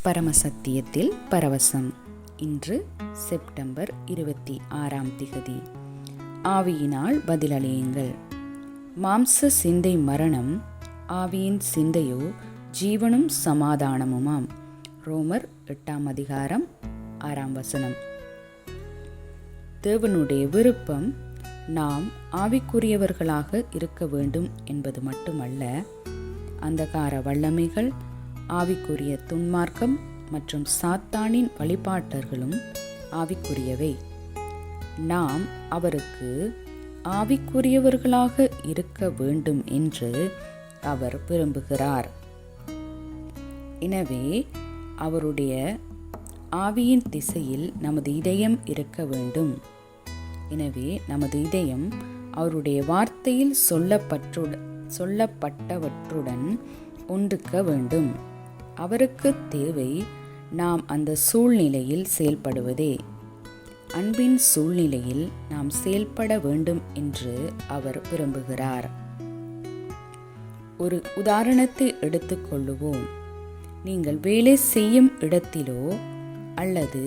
பரமசத்தியத்தில் பரவசம். இன்று செப்டம்பர் 26 ஆவியினால் பதிலளியுங்கள். மாம்ச சிந்தை மரணம், ஆவியின் சிந்தையோ ஜீவனும் சமாதானமுமாம். ரோமர் 8:6. தேவனுடைய விருப்பம் நாம் ஆவிக்குரியவர்களாக இருக்க வேண்டும் என்பது மட்டுமல்ல, அந்தகார வல்லமைகள், ஆவிக்குரிய துன்மார்க்கம் மற்றும் சாத்தானின் வழிபாட்டர்களும் ஆவிக்குரியவை. நாம் அவருக்கு ஆவிக்குரியவர்களாக இருக்க வேண்டும் என்று அவர் விரும்புகிறார். எனவே அவருடைய ஆவியின் திசையில் நமது இதயம் இருக்க வேண்டும். எனவே நமது இதயம் அவருடைய வார்த்தையில் சொல்லப்பட்டவற்றுடன் ஒன்றுக்க வேண்டும். அவருக்கு தேவை நாம் அந்த சூழ்நிலையில் செயல்படுவதே. அன்பின் சூழ்நிலையில் நாம் செயல்பட வேண்டும் என்று அவர் விரும்புகிறார். ஒரு உதாரணத்தை எடுத்துக்கொள்ளுவோம். நீங்கள் வேலை செய்யும் இடத்திலோ அல்லது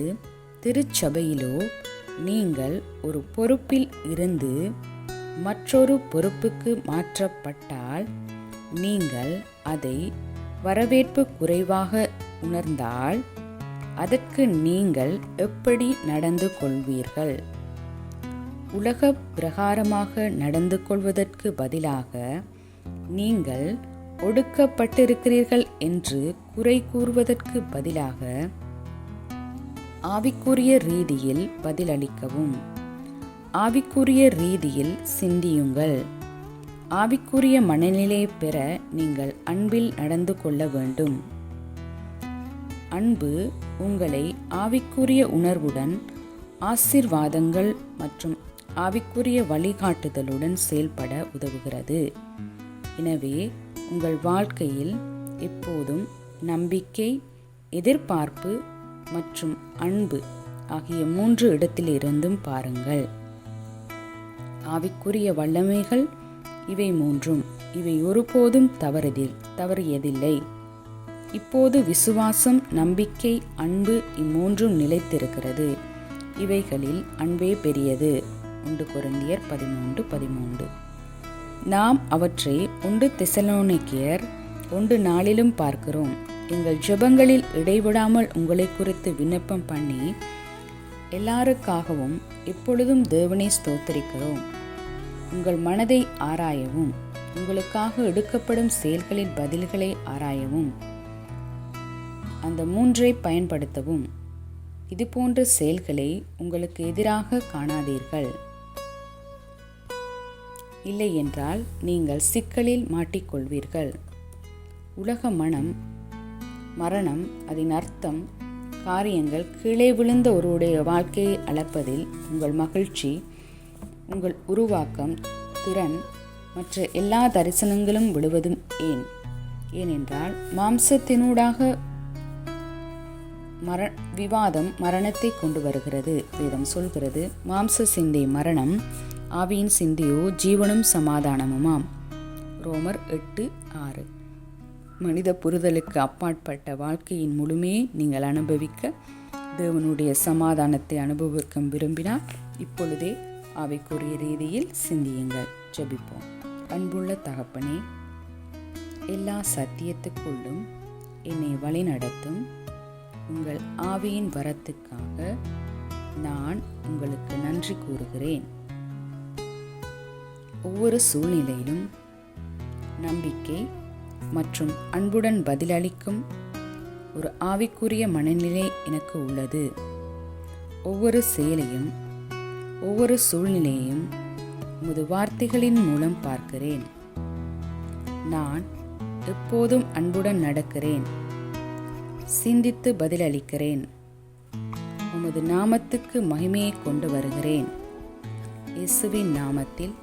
திருச்சபையிலோ நீங்கள் ஒரு பொறுப்பில் இருந்து மற்றொரு பொறுப்புக்கு மாற்றப்பட்டால், நீங்கள் அதை வரவேற்பு குறைவாக உணர்ந்தால் அதற்கு நீங்கள் எப்படி நடந்து கொள்வீர்கள்? உலக பிரகாரமாக நடந்து கொள்வதற்கு பதிலாக நீங்கள் ஒடுக்கப்பட்டிருக்கிறீர்கள் என்று குறை கூறுவதற்கு பதிலாக ஆவிக்குரிய ரீதியில் பதிலளிக்கவும். ஆவிக்குரிய ரீதியில் சிந்தியுங்கள். ஆவிக்குரிய மனநிலையை பெற நீங்கள் அன்பில் நடந்து கொள்ள வேண்டும். அன்பு உங்களை ஆவிக்குரிய உணர்வுடன், ஆசீர்வாதங்கள் மற்றும் ஆவிக்குரிய வழிகாட்டுதலுடன் செயல்பட உதவுகிறது. எனவே உங்கள் வாழ்க்கையில் எப்போதும் நம்பிக்கை, எதிர்பார்ப்பு மற்றும் அன்பு ஆகிய 3 இடத்திலிருந்தும் பாருங்கள். ஆவிக்குரிய வல்லமைகள் இவை 3. இவை ஒருபோதும் தவறியதில்லை. இப்போது விசுவாசம், நம்பிக்கை, அன்பு இம்மூன்றும் நிலைத்திருக்கிறது. இவைகளில் அன்பே பெரியது. 1 கொரிந்தியர் 13:13. நாம் அவற்றை 1 தெசலோனிக்கேயர் 1:4 பார்க்கிறோம். எங்கள் ஜெபங்களில் இடைவிடாமல் உங்களை குறித்து விண்ணப்பம் பண்ணி எல்லாருக்காகவும் எப்பொழுதும் தேவனை ஸ்தோத்திரிக்கிறோம். உங்கள் மனதை ஆராயவும், உங்களுக்காக எடுக்கப்படும் செயல்களின் பதில்களை ஆராயவும், அந்த 3ஐ பயன்படுத்தவும். இதுபோன்ற செயல்களை உங்களுக்கு எதிராக காணாதீர்கள். இல்லை என்றால் நீங்கள் சிக்கலில் மாட்டிக்கொள்வீர்கள். உலக மரணம், அதன் அர்த்தம் காரியங்கள் கீழே விழுந்த ஒருவருடைய வாழ்க்கையை அளப்பதில் உங்கள் மகிழ்ச்சி, உங்கள் உருவாக்கம், திறன் மற்ற எல்லா தரிசனங்களும் விழுவதும் ஏனென்றால் மாம்சத்தினூடாக விவாதம் மரணத்தை கொண்டு வருகிறது. வேதம் சொல்கிறது, மாம்ச சிந்தை மரணம், ஆவியின் சிந்தையோ ஜீவனும் சமாதானமுமாம். ரோமர் 8:6. மனித புரிதலுக்கு அப்பாற்பட்ட வாழ்க்கையின் முழுமையை நீங்கள் அனுபவிக்க, தேவனுடைய சமாதானத்தை அனுபவிக்க விரும்பினால் இப்பொழுதே ஆவிக்குரிய ரீதியில் சிந்தியுங்கள். ஜெபிப்போம். அன்புள்ள தகப்பனே, எல்லா சத்தியத்துக்குள்ளும் என்னை வழிநடத்தும் உங்கள் ஆவியின் வரத்துக்காக நான் உங்களுக்கு நன்றி கூறுகிறேன். ஒவ்வொரு சூழ்நிலையிலும் நம்பிக்கை மற்றும் அன்புடன் பதிலளிக்கும் ஒரு ஆவிக்குரிய மனநிலை எனக்கு உள்ளது. ஒவ்வொரு செயலையும், ஒவ்வொரு சூழ்நிலையையும் உமது வார்த்தைகளின் மூலம் பார்க்கிறேன். நான் எப்போதும் அன்புடன் நடக்கிறேன், சிந்தித்து பதிலளிக்கிறேன். உமது நாமத்துக்கு மகிமையை கொண்டு வருகிறேன். இயேசுவின் நாமத்தில்